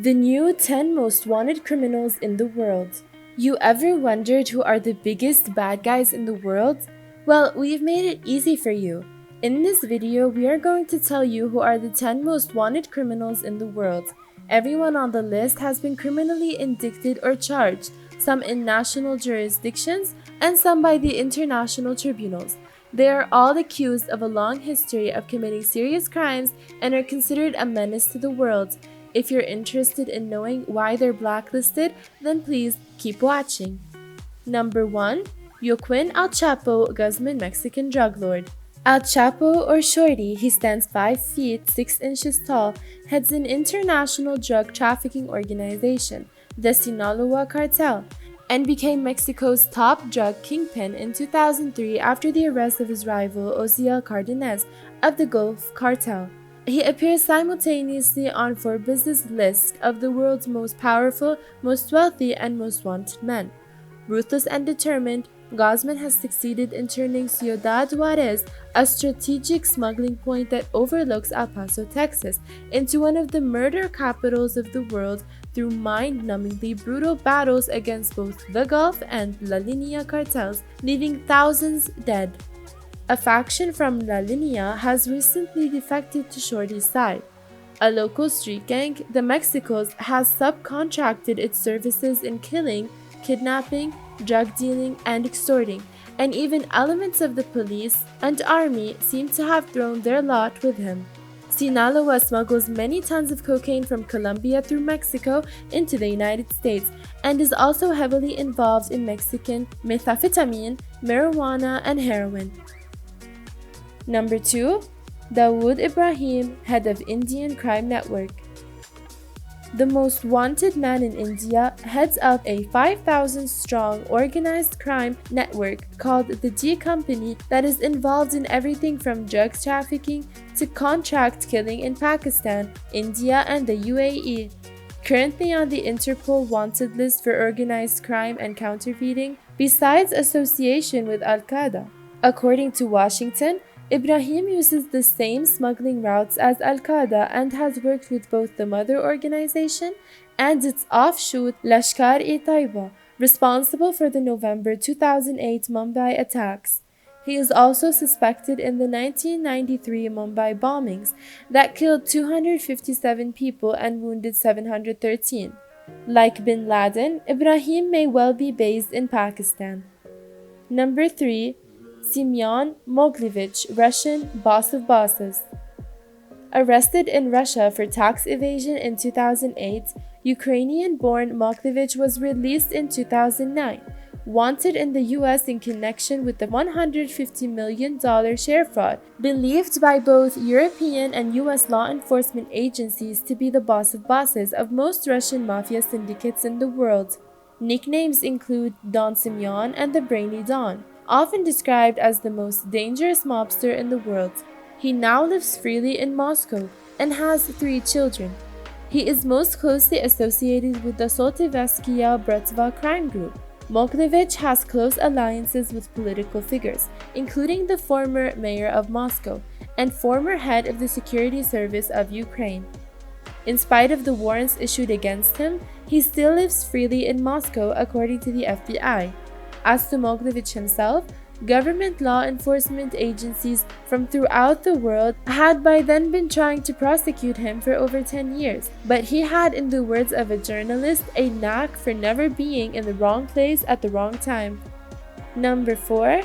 The new 10 most wanted criminals in the world. You ever wondered who are the biggest bad guys in the world? Well, we've made it easy for you. In this video, we are going to tell you who are the 10 most wanted criminals in the world. Everyone on the list has been criminally indicted or charged, some in national jurisdictions and some by the international tribunals. They are all accused of a long history of committing serious crimes and are considered a menace to the world. If you're interested in knowing why they're blacklisted, then please keep watching. Number 1. Joaquin El Chapo Guzman, Mexican drug lord. El Chapo, or Shorty, he stands 5 feet 6 inches tall, heads an international drug trafficking organization, the Sinaloa Cartel, and became Mexico's top drug kingpin in 2003 after the arrest of his rival Osiel Cardenas of the Gulf Cartel. He appears simultaneously on Forbes' list of the world's most powerful, most wealthy, and most wanted men. Ruthless and determined, Guzman has succeeded in turning Ciudad Juarez, a strategic smuggling point that overlooks El Paso, Texas, into one of the murder capitals of the world through mind-numbingly brutal battles against both the Gulf and La Linea cartels, leaving thousands dead. A faction from La Linea has recently defected to Shorty's side. A local street gang, the Mexicos, has subcontracted its services in killing, kidnapping, drug dealing, and extorting, and even elements of the police and army seem to have thrown their lot with him. Sinaloa smuggles many tons of cocaine from Colombia through Mexico into the United States and is also heavily involved in Mexican methamphetamine, marijuana, and heroin. Number 2. Dawood Ibrahim, head of Indian crime network. The most wanted man in India heads up a 5,000-strong organized crime network called the D Company that is involved in everything from drugs trafficking to contract killing in Pakistan, India, and the UAE. Currently on the Interpol wanted list for organized crime and counterfeiting, besides association with Al-Qaeda. According to Washington, Ibrahim uses the same smuggling routes as Al-Qaeda and has worked with both the mother organization and its offshoot Lashkar-e-Taiba, responsible for the November 2008 Mumbai attacks. He is also suspected in the 1993 Mumbai bombings that killed 257 people and wounded 713. Like bin Laden, Ibrahim may well be based in Pakistan. Number 3. Semyon Mogliovic, Russian boss of bosses. Arrested in Russia for tax evasion in 2008, Ukrainian-born Mogliovic was released in 2009, wanted in the US in connection with the $150 million share fraud, believed by both European and US law enforcement agencies to be the boss of bosses of most Russian mafia syndicates in the world. Nicknames include Don Semyon and the Brainy Don, often described as the most dangerous mobster in the world. He now lives freely in Moscow and has 3 children. He is most closely associated with the Soltyvskaya Bratva crime group. Mogliovic has close alliances with political figures, including the former mayor of Moscow and former head of the security service of Ukraine. In spite of the warrants issued against him, he still lives freely in Moscow, according to the FBI. As to Mogliovic himself, government law enforcement agencies from throughout the world had by then been trying to prosecute him for over 10 years, but he had, in the words of a journalist, a knack for never being in the wrong place at the wrong time. Number 4.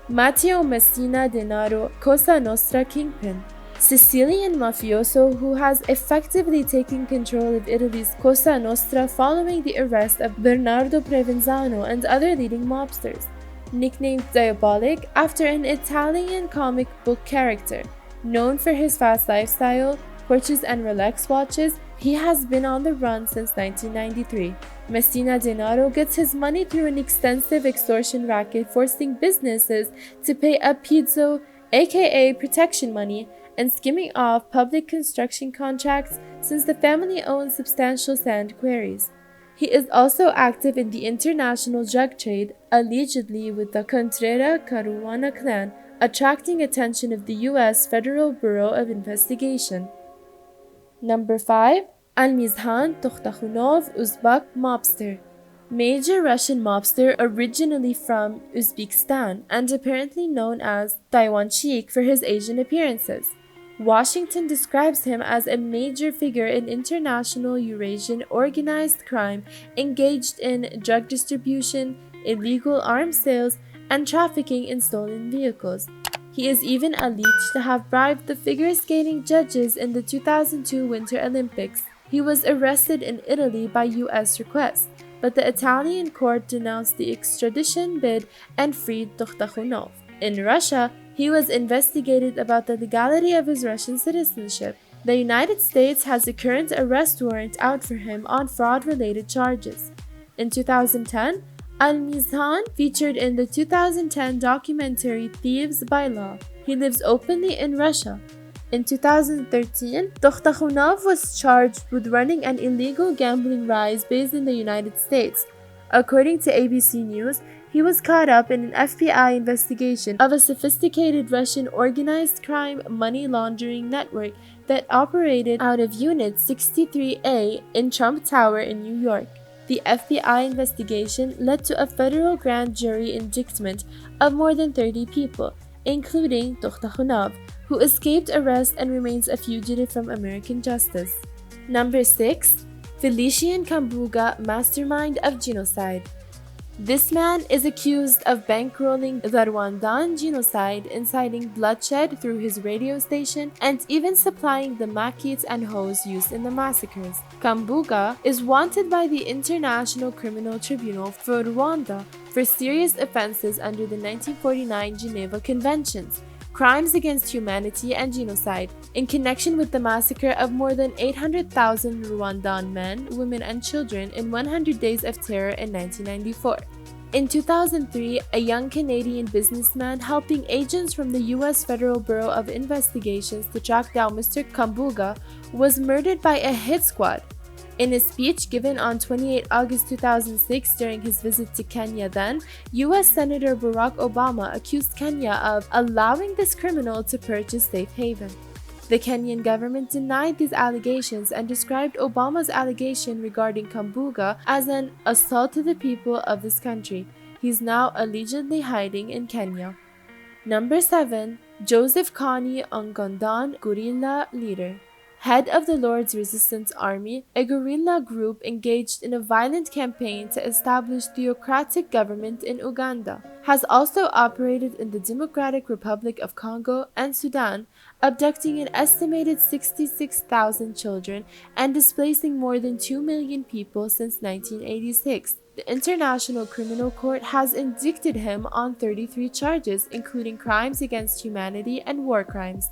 Matteo Messina DiNardo, Cosa Nostra kingpin. Sicilian mafioso who has effectively taken control of Italy's Cosa Nostra following the arrest of Bernardo Provenzano and other leading mobsters. Nicknamed Diabolic after an Italian comic book character. Known for his fast lifestyle, Porsches and Rolex watches, he has been on the run since 1993. Messina DiNardo gets his money through an extensive extortion racket forcing businesses to pay a pizzo, aka protection money, and skimming off public construction contracts since the family owns substantial sand quarries. He is also active in the international drug trade, allegedly with the Contrera Caruana clan, attracting attention of the U.S. Federal Bureau of Investigation. Number 5. Almizhan Tokhtakhunov, Uzbak mobster. Major Russian mobster originally from Uzbekistan and apparently known as Taiwan Chic for his Asian appearances. Washington describes him as a major figure in international Eurasian organized crime engaged in drug distribution, illegal arms sales, and trafficking in stolen vehicles. He is even alleged to have bribed the figure skating judges in the 2002 Winter Olympics. He was arrested in Italy by U.S. request, but the Italian court denounced the extradition bid and freed Tokhtakhunov. In Russia, he was investigated about the legality of his Russian citizenship. The United States has a current arrest warrant out for him on fraud-related charges. In 2010, Almizhan featured in the 2010 documentary Thieves by Law. He lives openly in Russia. In 2013, Tokhtakhunov was charged with running an illegal gambling rise based in the United States. According to ABC News, he was caught up in an FBI investigation of a sophisticated Russian organized crime money laundering network that operated out of Unit 63A in Trump Tower in New York. The FBI investigation led to a federal grand jury indictment of more than 30 people, including Tokhtakhunov, who escaped arrest and remains a fugitive from American justice. Number 6. Felix Kambuga, mastermind of genocide. This man is accused of bankrolling the Rwandan genocide, inciting bloodshed through his radio station, and even supplying the maquettes and hose used in the massacres. Kambuga is wanted by the International Criminal Tribunal for Rwanda for serious offenses under the 1949 Geneva Conventions, crimes against humanity and genocide, in connection with the massacre of more than 800,000 Rwandan men, women, and children in 100 Days of Terror in 1994. In 2003, a young Canadian businessman helping agents from the U.S. Federal Bureau of Investigations to track down Mr. Kambuga was murdered by a hit squad. In a speech given on 28 August 2006 during his visit to Kenya then, U.S. Senator Barack Obama accused Kenya of allowing this criminal to purchase safe haven. The Kenyan government denied these allegations and described Obama's allegation regarding Kambuga as an assault to the people of this country. He's now allegedly hiding in Kenya. Number 7. Joseph Kony Ongondan, guerrilla leader. Head of the Lord's Resistance Army, a guerrilla group engaged in a violent campaign to establish theocratic government in Uganda, has also operated in the Democratic Republic of Congo and Sudan, abducting an estimated 66,000 children and displacing more than 2 million people since 1986. The International Criminal Court has indicted him on 33 charges, including crimes against humanity and war crimes.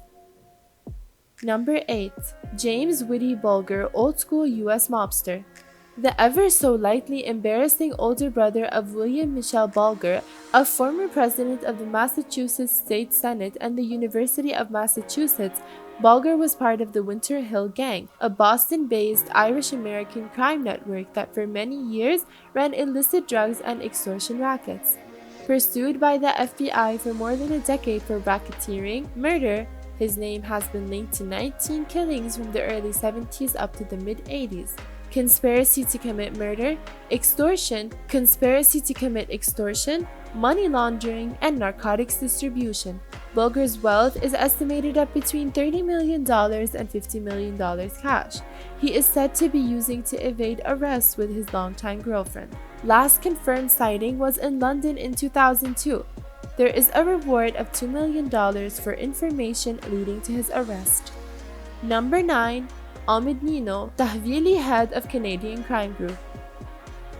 Number 8. James Witte Bulger, old-school U.S. mobster. The ever-so-lightly embarrassing older brother of William Michel Bulger, a former president of the Massachusetts State Senate and the University of Massachusetts, Bulger was part of the Winter Hill Gang, a Boston-based Irish-American crime network that for many years ran illicit drugs and extortion rackets. Pursued by the FBI for more than a decade for racketeering, murder, his name has been linked to 19 killings from the early 70s up to the mid-80s. Conspiracy to commit murder, extortion, conspiracy to commit extortion, money laundering, and narcotics distribution. Bulger's wealth is estimated at between $30 million and $50 million cash. He is said to be using to evade arrest with his longtime girlfriend. Last confirmed sighting was in London in 2002. There is a reward of $2 million for information leading to his arrest. Number 9. Ahmed Nino, Tahvili, head of Canadian crime group.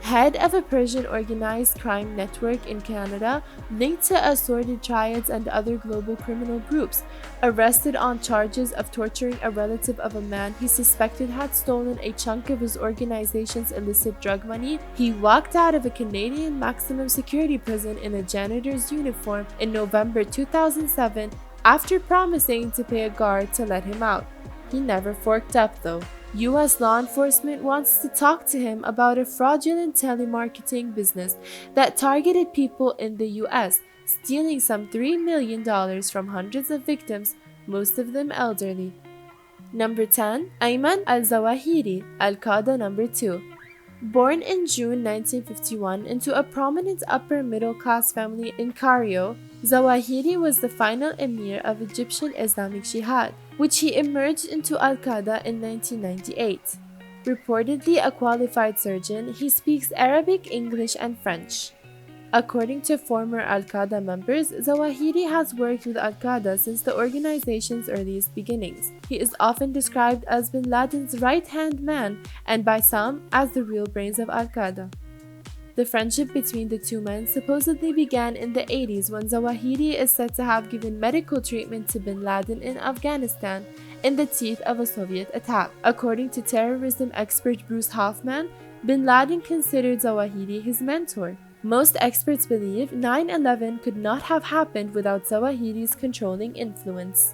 Head of a Persian organized crime network in Canada linked to assorted triads and other global criminal groups, arrested on charges of torturing a relative of a man he suspected had stolen a chunk of his organization's illicit drug money, he walked out of a Canadian maximum security prison in a janitor's uniform in November 2007 after promising to pay a guard to let him out. He never forked up though. U.S. law enforcement wants to talk to him about a fraudulent telemarketing business that targeted people in the U.S., stealing some $3 million from hundreds of victims, most of them elderly. Number 10. Ayman AlZawahiri, Al-Qaeda number 2. Born in June 1951 into a prominent upper-middle-class family in Cairo, Zawahiri was the final emir of Egyptian Islamic Jihad, which he emerged into Al-Qaeda in 1998. Reportedly a qualified surgeon, he speaks Arabic, English, and French. According to former Al-Qaeda members, Zawahiri has worked with Al-Qaeda since the organization's earliest beginnings. He is often described as bin Laden's right-hand man and by some as the real brains of Al-Qaeda. The friendship between the two men supposedly began in the 80s when Zawahiri is said to have given medical treatment to bin Laden in Afghanistan in the teeth of a Soviet attack. According to terrorism expert Bruce Hoffman, bin Laden considered Zawahiri his mentor. Most experts believe 9/11 could not have happened without Zawahiri's controlling influence.